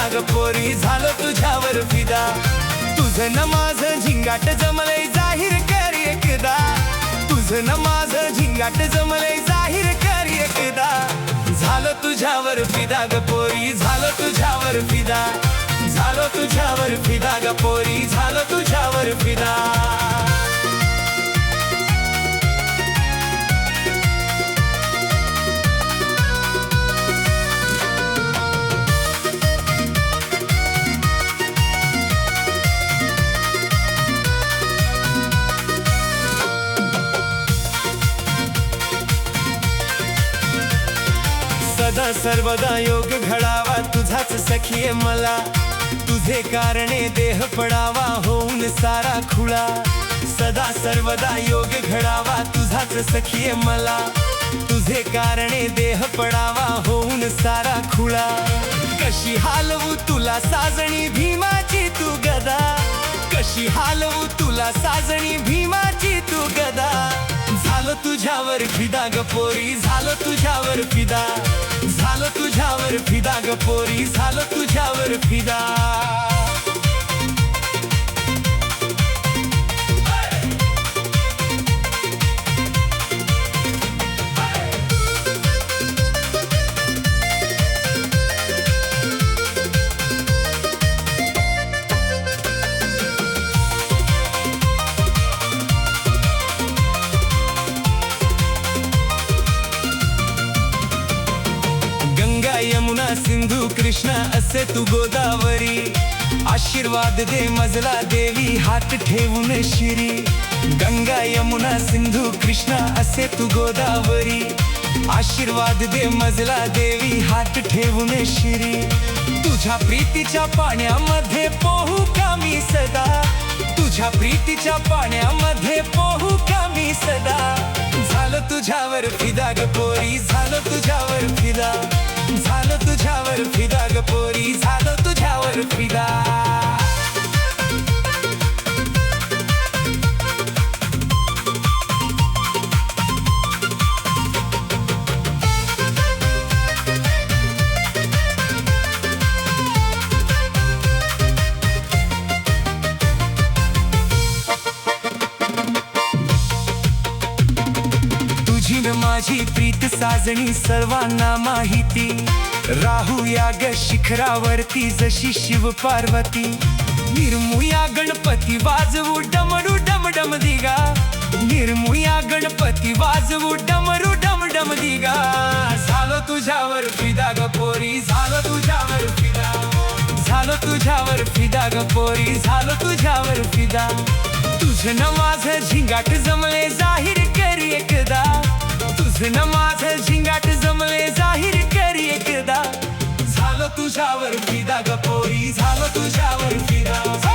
फिदा ग पोरी, झालो तुझ्यावर फिदा. तुझं न माझं झिंगाट जमलंय, जाहीर कर एकदा. तुझं न माझं झिंगाट जमलंय, जाहीर कर एकदा. झालो तुझ्यावर फिदा ग पोरी, झालो तुझ्यावर फिदा. झालो तुझ्यावर फिदा ग पोरी, झालो तुझ्यावर फिदा. सदा सर्वदा योग घडावा, तुझाच सखीये मला. तुझे कारणे देह पडावा, होऊन सारा खुळा. सदा सर्वदा योग घडावा, तुझाच सखीये मला. तुझे कारणे देह पडावा, होऊन सारा खुळा. कशी हालवू तुला साजणी भीमाची तू गदा. कशी हालवू तुला साजणी भीमाची तू गदा. झालो तुझ्यावर फिदा ग पोरी, झालो तुझ्यावर फिदा. झालो तुझ्यावर फिदा ग पोरी, झालो तुझ्यावर फिदा. यमुना सिंधू कृष्णा असे तू गोदावरी. आशीर्वाद दे मजला देवी, हात ठेवून शिरी. गंगा यमुना सिंधू कृष्णा असे तू गोदावरी. आशीर्वाद दे मजला देवी, हात ठेवून शिरी. तुझ्या प्रीतीच्या पाण्यामध्ये पोहू का मी सदा. तुझ्या प्रीतीच्या पाण्यामध्ये पोहू का मी सदा. झालो तुझ्यावर फिदा ग पोरी, झालो तुझ्यावर फिदा. झालो तुझ्यावर फिदा ग पोरी, झालो तुझ्यावर फिदा. तुझी न माझी प्रीत साजणी सर्वांना माहिती. राहूया ग शिखरावरती जशी शिव पार्वती. निर्मुया गणपती वाजवू डमरू डमडम दिगा. निर्मुया गणपती वाजवू डमरू डमडम दिगा. झालो तुझ्यावर फिदा ग पोरी, झालो तुझ्यावर फिदा. झालो तुझ्यावर फिदा ग पोरी, झालो तुझ्यावर फिदा. तुझं न माझं झिंगाट जमले, जाहीर कर एकदा. तुझं न माझं झिंगाट जमले, जाहीर कर एकदा. झालो तुझ्यावर फिदा ग पोरी, झालो तुझ्यावर फिदा.